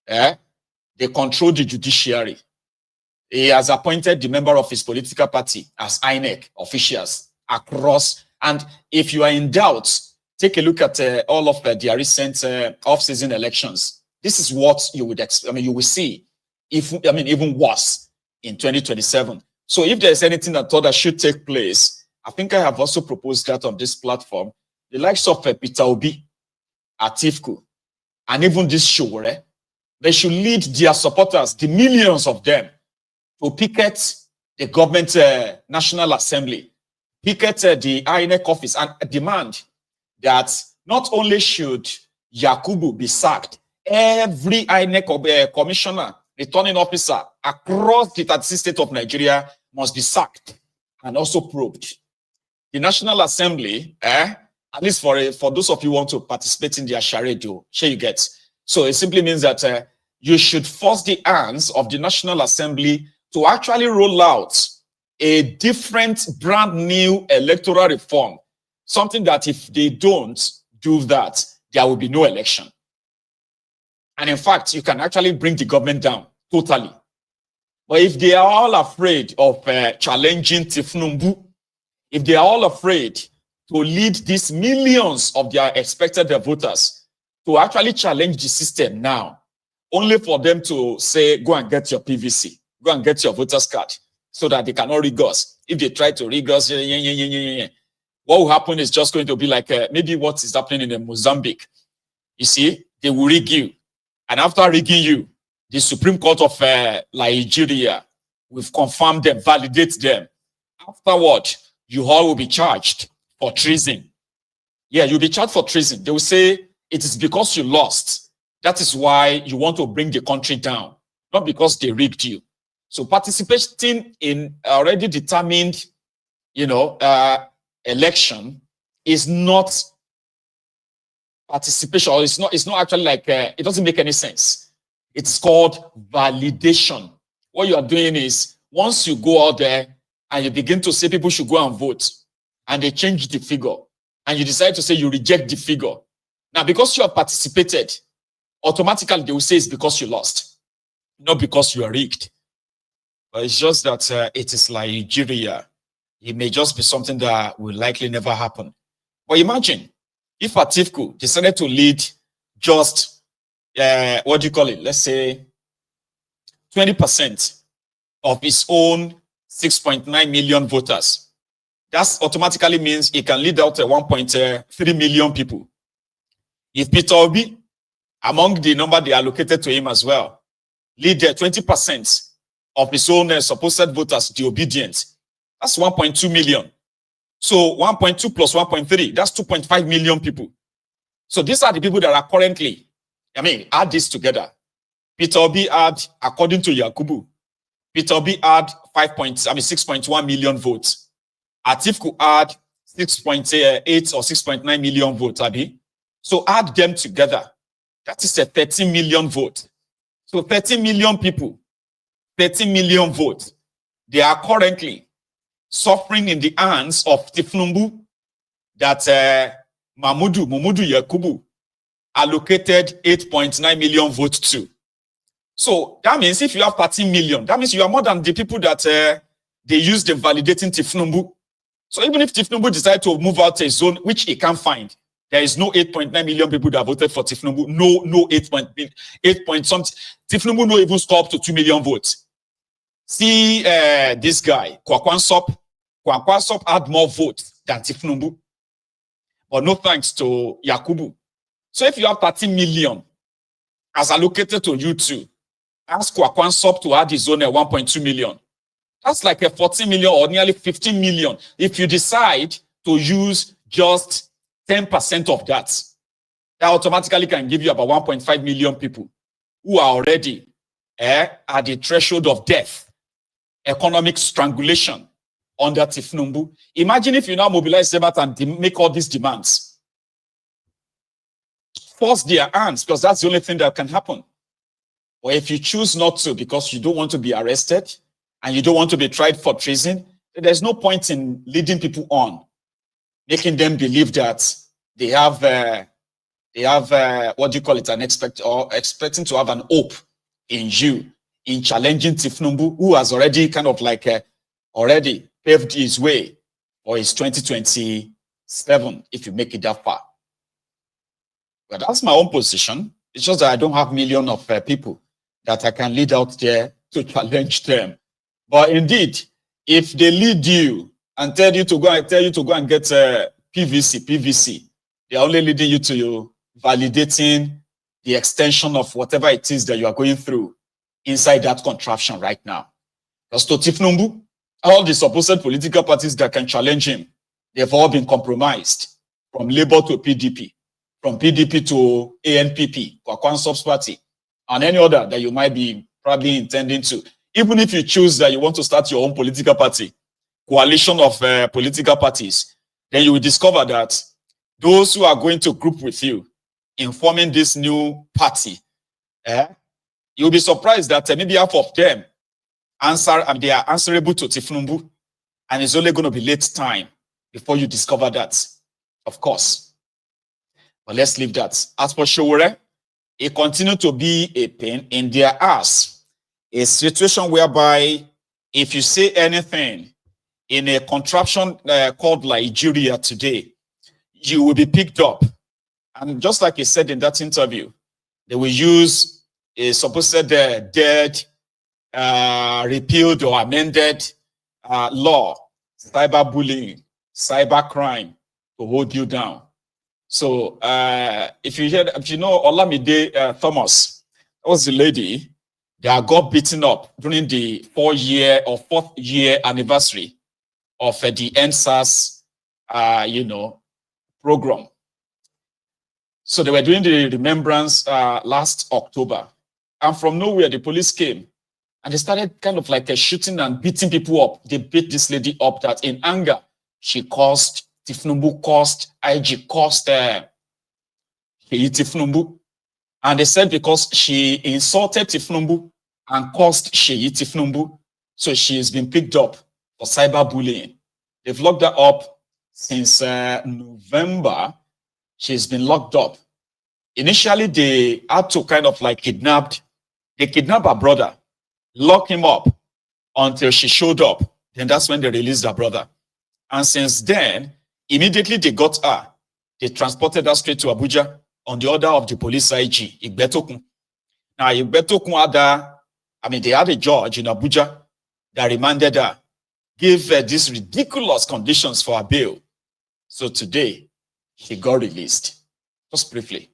they control the judiciary. He has appointed the member of his political party as INEC officials across. And if you are in doubt, take a look at all of their recent off-season elections. This is what you would expect. I mean, you will see, even worse in 2027. So if there's anything at all that should take place, I think I have also proposed that on this platform. The likes of Peter Obi, Atiku, and even this Sowore, they should lead their supporters, the millions of them, to picket the government National Assembly, picket the INEC office, and demand that not only should Yakubu be sacked, every INEC commissioner, returning officer across the 36 states of Nigeria must be sacked and also probed. The National Assembly, at least for those of you who want to participate in their charade, share you get. So it simply means that you should force the hands of the National Assembly to actually roll out a different, brand new electoral reform. Something that if they don't do that, there will be no election. And in fact, you can actually bring the government down totally. But if they are all afraid of challenging Tinubu, if they are all afraid to lead these millions of their expected voters to actually challenge the system now, only for them to say, go and get your PVC, go and get your voter's card, so that they cannot rig us. If they try to rig us, what will happen is just going to be like maybe what is happening in Mozambique. You see, they will rig you. And after rigging you, the Supreme Court of Nigeria will confirm them, validate them. Afterward, you all will be charged for treason. Yeah, you'll be charged for treason. They will say it is because you lost. That is why you want to bring the country down, not because they rigged you. So participating in already determined, election is not participation, or it's not actually like, it doesn't make any sense. It's called validation. What you are doing is, once you go out there and you begin to say people should go and vote, and they change the figure, and you decide to say you reject the figure. Now, because you have participated, automatically they will say it's because you lost, not because you are rigged. But it's just that it is like Nigeria. It may just be something that will likely never happen. But imagine if Atiku decided to lead just, let's say 20% of his own 6.9 million voters. That automatically means he can lead out 1.3 million people. If Peter Obi, among the number they allocated to him as well, lead 20% of his own supposed voters, the obedient, that's 1.2 million. So 1.2 plus 1.3, that's 2.5 million people. So these are the people that are currently, add this together. Peter Obi had, according to Yakubu, Peter Obi had 6.1 million votes. Atiku had 6.8 or 6.9 million votes, Abi. So add them together. That is a 13 million vote. So 13 million people, 13 million votes. They are currently suffering in the hands of Tinubu that Mumudu Yakubu allocated 8.9 million votes to. So that means if you have 13 million, that means you are more than the people that they used in validating Tinubu. So even if Tinubu decides to move out a zone, which he can't find, there is no 8.9 million people that voted for Tinubu. No 8 point something. Tinubu no even score up to 2 million votes. See this guy, Kwakwansop. Kwakwansop had more votes than Tinubu. But no thanks to Yakubu. So if you have 13 million as allocated to you two, ask Kwakwansop to add his own 1.2 million. That's like a 14 million or nearly 15 million. If you decide to use just 10% of that, that automatically can give you about 1.5 million people who are already at the threshold of death, economic strangulation under Tinubu. Imagine if you now mobilize them out and make all these demands. Force their hands, because that's the only thing that can happen. Or if you choose not to because you don't want to be arrested and you don't want to be tried for treason, there's no point in leading people on, making them believe that they have they have what do you call it, expecting to have an hope in you in challenging Tinubu, who has already kind of like already paved his way for his 2027, if you make it that far. But that's my own position. It's just that I don't have millions of people that I can lead out there to challenge them. But indeed, if they lead you and tell you to go and get PVC, they're only leading you to validating the extension of whatever it is that you are going through inside that contraption right now. Because to Tinubu, all the supposed political parties that can challenge him, they've all been compromised, from Labour to PDP, from PDP to ANPP, Kwakwan Subs Party, and any other that you might be probably intending to. Even if you choose that you want to start your own political party, coalition of political parties, then you will discover that those who are going to group with you in forming this new party, you'll be surprised that maybe half of them they are answerable to Tinubu, and it's only going to be late time before you discover that, of course. But let's leave that. As for Sowore, it continued to be a pain in their ass. A situation whereby if you say anything in a contraption called Nigeria today, you will be picked up. And just like he said in that interview, they will use a supposed dead, repealed or amended law, cyberbullying, cybercrime, to hold you down. So if you know Olamide Thomas, that was the lady that got beaten up during the 4th year anniversary of the NSAS, program. So they were doing the remembrance last October, and from nowhere the police came and they started kind of like shooting and beating people up. They beat this lady up that in anger she caused Tinubu, caused IG, caused Tinubu. And they said because she insulted Tinubu and caused Tinubu, so she has been picked up for cyberbullying. They've locked her up since November. She's been locked up. Initially, they had to kind of like kidnap her brother, lock him up until she showed up. Then that's when they released her brother. And since then, immediately they got her. They transported her straight to Abuja on the order of the police IG, Igbetokun. Now, Igbetokun they had a judge in Abuja that remanded her, gave these ridiculous conditions for her bail. So today, she got released. Just briefly.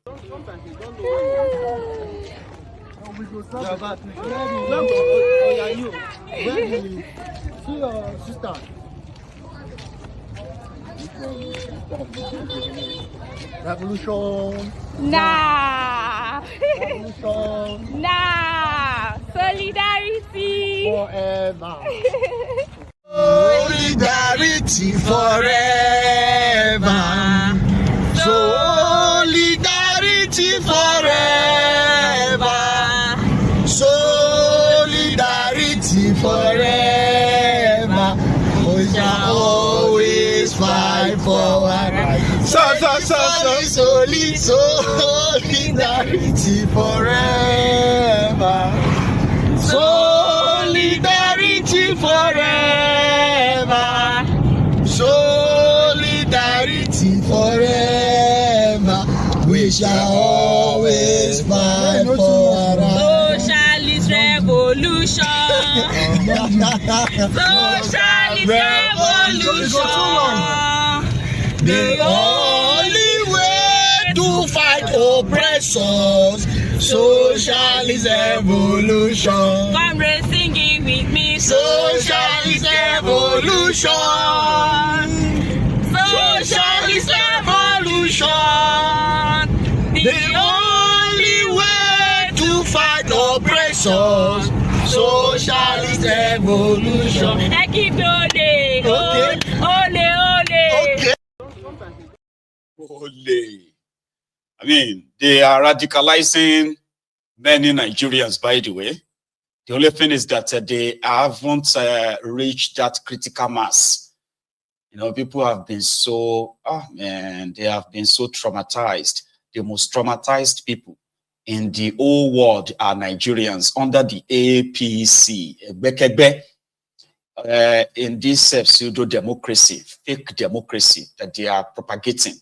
Revolution. Nah. Revolution. Nah. Solidarity. Forever. Solidarity forever. Solidarity forever. Solidarity forever. We shall always fight for our rights. Solidarity forever. Solidarity forever. Solidarity forever. We shall always fight for our rights. Socialist revolution. Socialist revolution. The only way to fight oppressors. Socialist revolution. Comrades singing with me. Socialist revolution. Socialist revolution. The only way to fight oppressors. Socialist revolution. I keep ole, Okay. ole, ole. Okay. Holy. I mean, they are radicalizing many Nigerians, by the way. The only thing is that they haven't reached that critical mass. You know, people have been so, they have been so traumatized. the most traumatized people in the whole world are Nigerians under the APC. In this pseudo-democracy, fake democracy that they are propagating.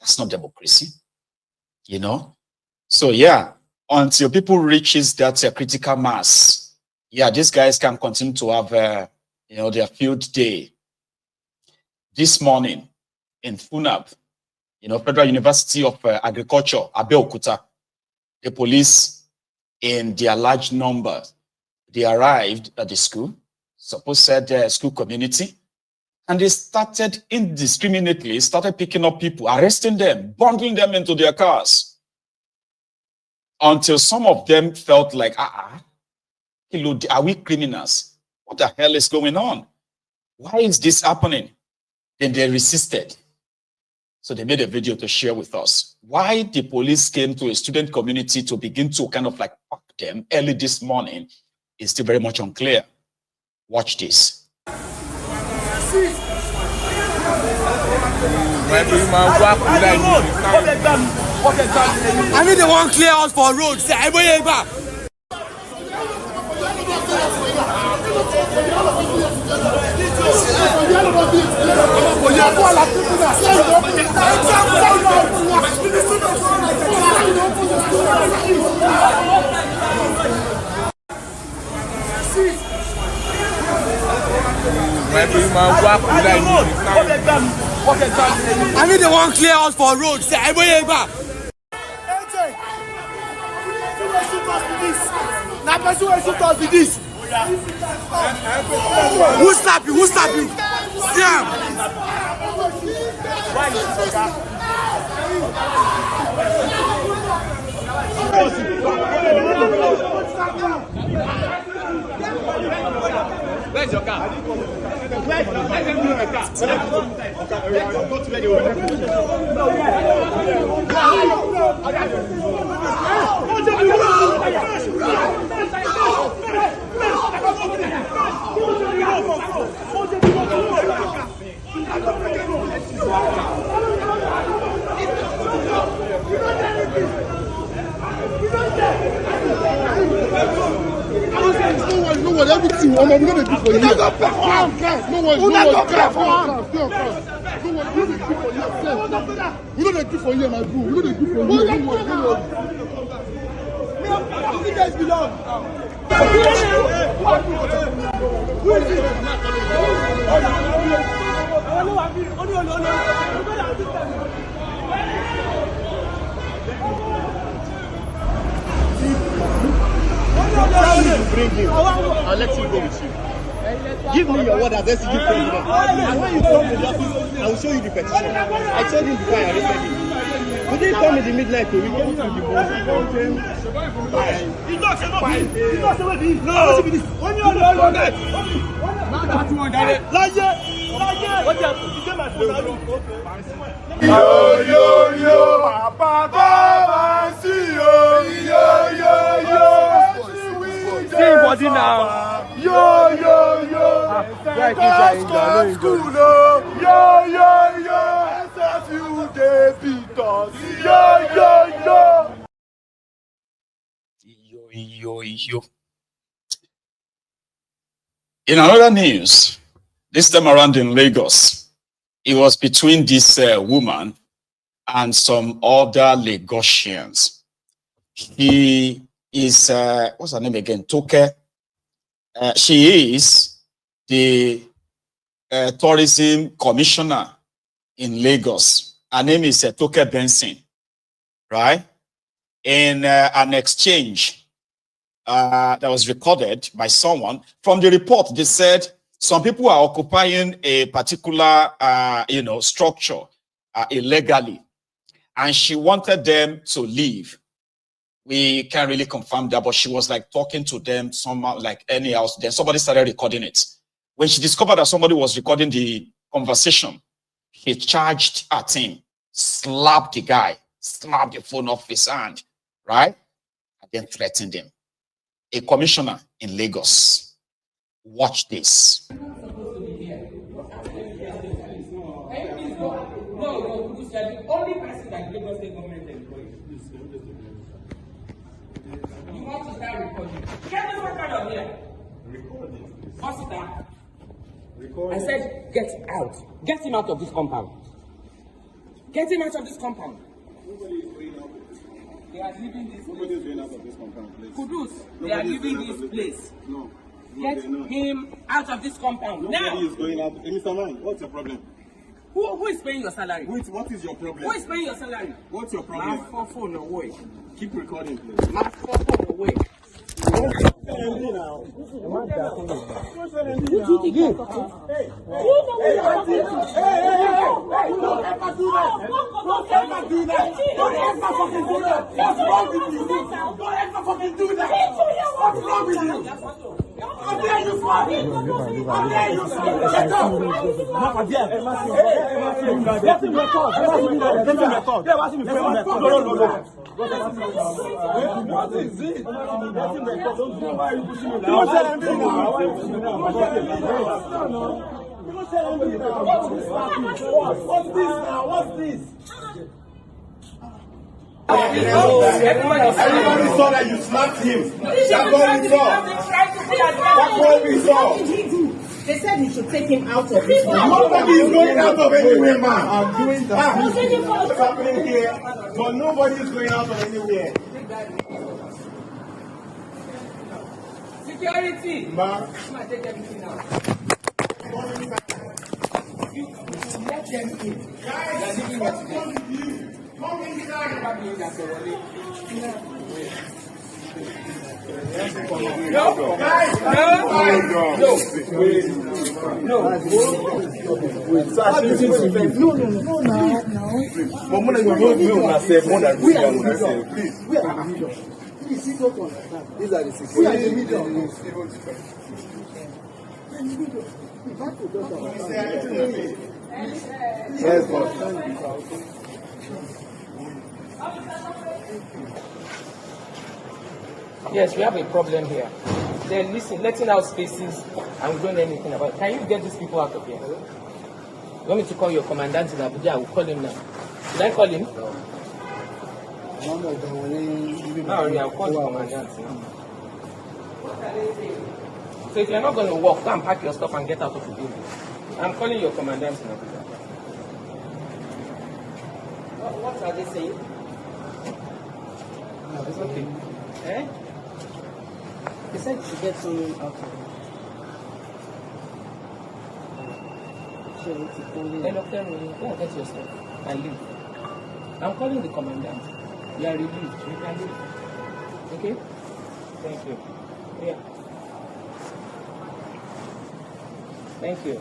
That's not democracy, you know? So yeah, until people reaches that critical mass, yeah, these guys can continue to have, their field day. This morning in Funab, Federal University of Agriculture, Abeokuta, the police in their large numbers, they arrived at the school, supposed school community, and they started indiscriminately, picking up people, arresting them, bundling them into their cars, until some of them felt like, are we criminals? What the hell is going on? Why is this happening? Then they resisted. So they made a video to share with us. Why the police came to a student community to begin to kind of like fuck them early this morning is still very much unclear. Watch this. I need the one clear out for roads. I need the one clear out for roads. Who slap you? Who slap you? Yeah. Where's your car? Where's your No one, everything. I'm going to do for you. No one, we don't do for you, my boo. We don't do for you. You guys belong. Who is it? Bring him. I'll let you go with you. Give me your word as SCG president. And when you come to the office, I will show you the petition. I told him before I arrested him. Could they come in the midnight to regain to the boss? He's not body now. Yo. Yo. In another news, this time around in Lagos, it was between this woman and some other Lagosians. He is, what's her name again? Toke. She is the tourism commissioner in Lagos. Her name is Toke Benson, right? In an exchange that was recorded by someone, from the report, they said some people are occupying a particular, structure illegally, and she wanted them to leave. We can't really confirm that, but she was like talking to them somehow, like anyhow. Then somebody started recording it. When she discovered that somebody was recording the conversation, she charged at him, slapped the guy, slapped the phone off his hand, right? And then threatened him. A commissioner in Lagos. Watch this. The only person that Lagos State government employs Officer, I said, get out. Get him out of this compound. Get him out of this compound. Nobody is going out of this compound. They are leaving this Nobody is going out of this compound, please. Kudus, they are leaving this place. No. Get him out of this compound. Nobody Now. is going out. Hey, Mr. Man, what's your problem? Who is paying your salary? Wait, what is your problem? Who is paying your salary? What's your problem? My phone away. Keep recording, please. My phone away. Everybody saw that you slapped him. That's what we saw. That's what we saw. What did he do? They said he should take him out of this one. Nobody is going out of anywhere, man. I'm doing that. What's happening here? But nobody is going out of anywhere. Security. Man. Take everything out. You let them in. Guys, what's wrong with you? Come inside. No. Guys, No. These are the security. Yes, boss. Yes, we have a problem here. They're letting out spaces and we don't know anything about it. Can you get these people out of here? You want me to call your commandant in Abuja? I will call him now. Should I call him? No, I'll call the commandant now. So if you're not going to walk, go and pack your stuff and get out of the building. I'm calling your commandant in Abuja. What are they saying? No, it's okay. Eh? They said to get someone out of it. Hello, go and get your stuff and leave. I'm calling the commandant. You are relieved. You can leave. Okay? Thank you. Yeah. Thank you.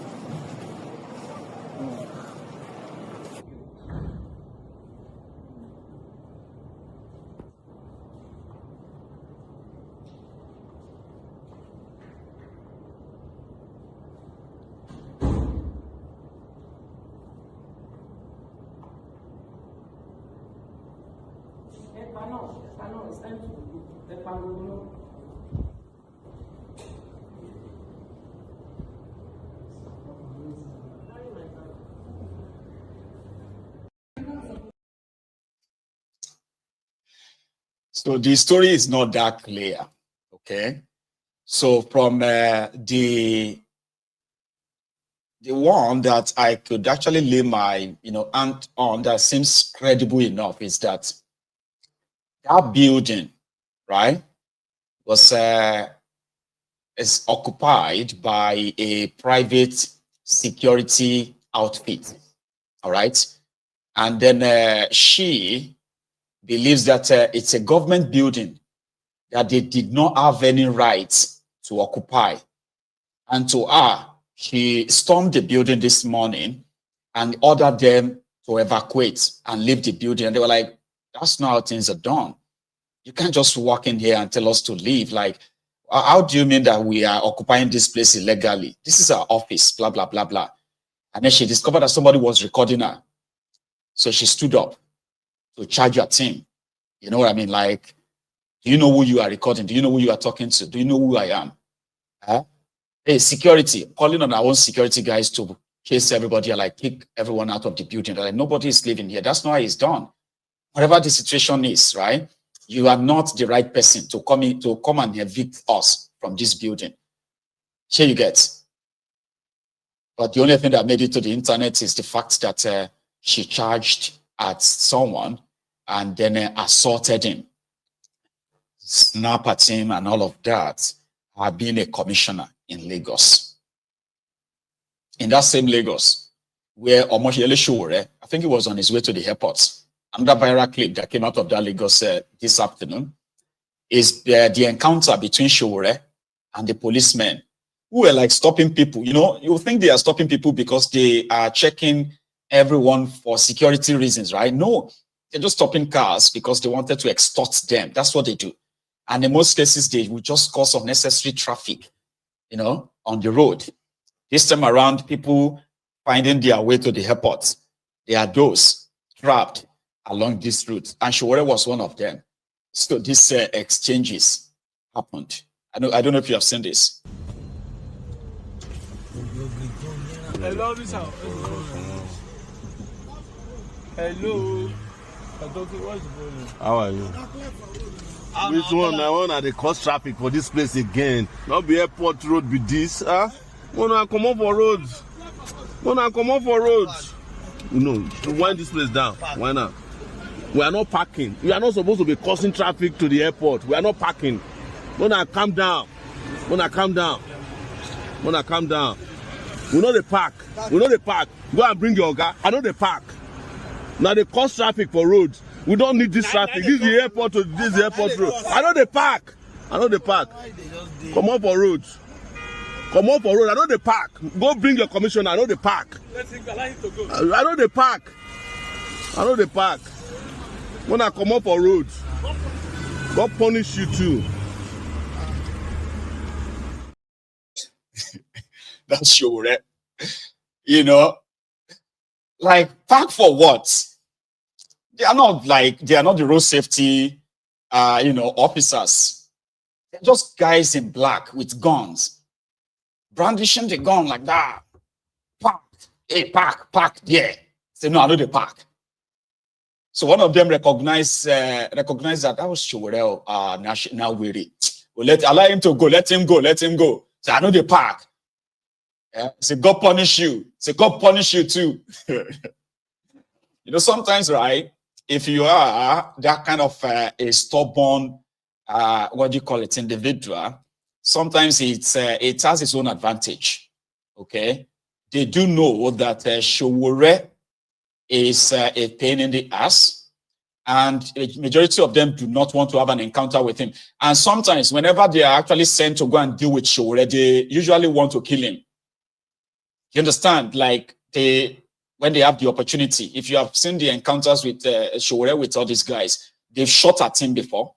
It's time to go. So the story is not that clear, okay? So from the one that I could actually lay my hand on that seems credible enough is that building, right, was is occupied by a private security outfit, all right? And then she believes that it's a government building that they did not have any rights to occupy. And to her, she stormed the building this morning and ordered them to evacuate and leave the building. And they were like, that's not how things are done. You can't just walk in here and tell us to leave. Like, how do you mean that we are occupying this place illegally? This is our office, blah, blah, blah, blah. And then she discovered that somebody was recording her. So she stood up to charge her team. You know what I mean? Like, do you know who you are recording? Do you know who you are talking to? Do you know who I am? Huh? Hey, security, calling on our own security guys to chase everybody and like kick everyone out of the building. They're like, nobody is living here. That's not how it's done. Whatever the situation is, right? You are not the right person to come and evict us from this building. Here you get. But the only thing that made it to the internet is the fact that she charged at someone and then assaulted him, snap at him and all of that, being a commissioner in Lagos. In that same Lagos, where Omoyele Sowore, I think he was on his way to the airport. Another viral clip that came out of that Lagos this afternoon is the encounter between Sowore and the policemen who were like stopping people. You know, you think they are stopping people because they are checking everyone for security reasons, right? No, they're just stopping cars because they wanted to extort them. That's what they do. And in most cases, they will just cause unnecessary traffic, you know, on the road. This time around, people finding their way to the airport, there are those trapped along this route. And Sowore was one of them. So these exchanges happened. I don't know if you have seen this. Hello, Hello. How are you? Which one? I want to cause traffic for this place again. Not be airport road be this, huh? Wanna come up for roads? Wanna come up for roads? You know, to wind this place down. Why not? We are not parking. We are not supposed to be causing traffic to the airport. We are not parking. Wanna calm down. Wanna calm down. Wanna calm down. We know the park. We know the park. Go and bring your guy. I know the park. Now they cause traffic for roads. We don't need this traffic. This is the airport to this is the airport road. I know the park. I know the park. Come on for roads. Come on for road. I know the park. Go bring your commissioner. I know the park. I know the park. I know the park. When I come up for roads, God punish you too. That's Sowore. You know, like, park for what? They are not the road safety, officers. They're just guys in black with guns, brandishing the gun like that. Park, hey, park there. Say, no, I know the park. So one of them recognized that was Sowore, now weary. Well, allow him to go, let him go. So I know the park. Yeah. Say, God punish you. Say, God punish you too. You know, sometimes, right, if you are that kind of a stubborn, individual, sometimes it has its own advantage. Okay, they do know that Sowore is a pain in the ass, and a majority of them do not want to have an encounter with him. And sometimes, whenever they are actually sent to go and deal with Sowore, they usually want to kill him. You understand? Like, when they have the opportunity, if you have seen the encounters with Sowore with all these guys, they've shot at him before,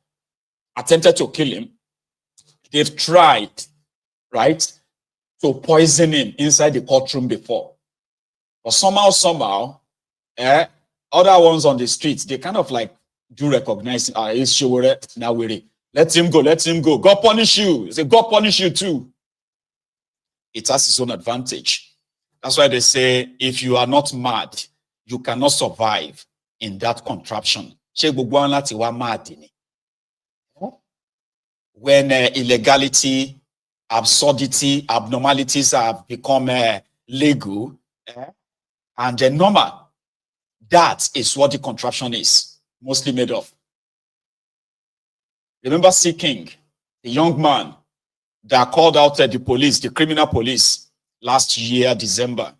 attempted to kill him. They've tried, right, to poison him inside the courtroom before. But somehow, other ones on the streets, they kind of like do recognize, it's Sowore, now weary. Let him go. God punish you. Say, God punish you too. It has its own advantage. That's why they say, if you are not mad, you cannot survive in that contraption. When illegality, absurdity, abnormalities have become legal and normal, that is what the contraption is mostly made of. Remember C. King, the young man that called out the police, the criminal police, last year, December,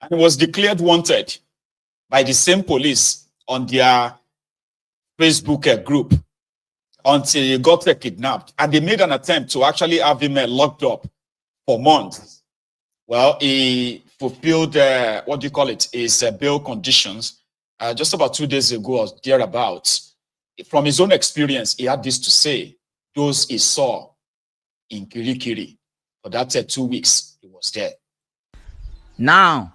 and he was declared wanted by the same police on their Facebook group until he got kidnapped. And they made an attempt to actually have him locked up for months. Well, he fulfilled, his bail conditions just about 2 days ago or thereabouts. From his own experience, he had this to say. Those he saw in Kirikiri for that 2 weeks, he was there. Now,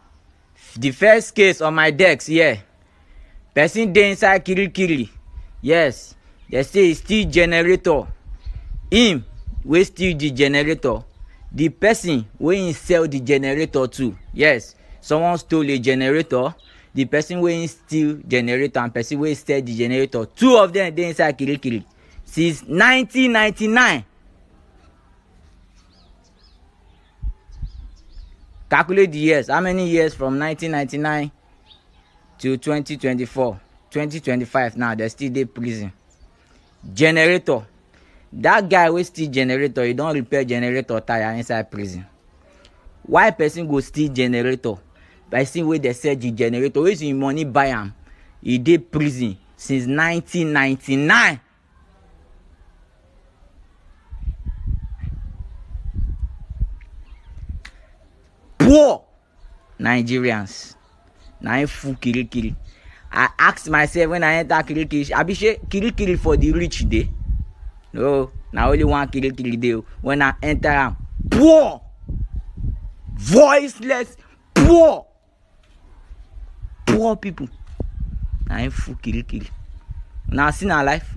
the first case on my desk here, person dey inside Kirikiri. Yes, they say it's still generator. Him wey steal the generator. The person wey sell the generator too. Yes, someone stole a generator. The person wey steal generator and person wey sell the generator. Two of them dey inside Kirikiri since 1999. Calculate the years. How many years from 1999 to 2024? 2025 now, they still dey prison. Generator. That guy wey steal generator, he don repair generator tire inside prison. Why person go steal generator? Person wey dey sell the generator, wey him money buy am, he dey prison since 1999. Poor Nigerians. Na him full kirikiri. I ask myself when I enter kirikiri, abi shey kirikiri for the rich dey? No, na only one kirikiri dey. When I enter am, poor, voiceless, poor people. Na him full kirikiri. Now see na life.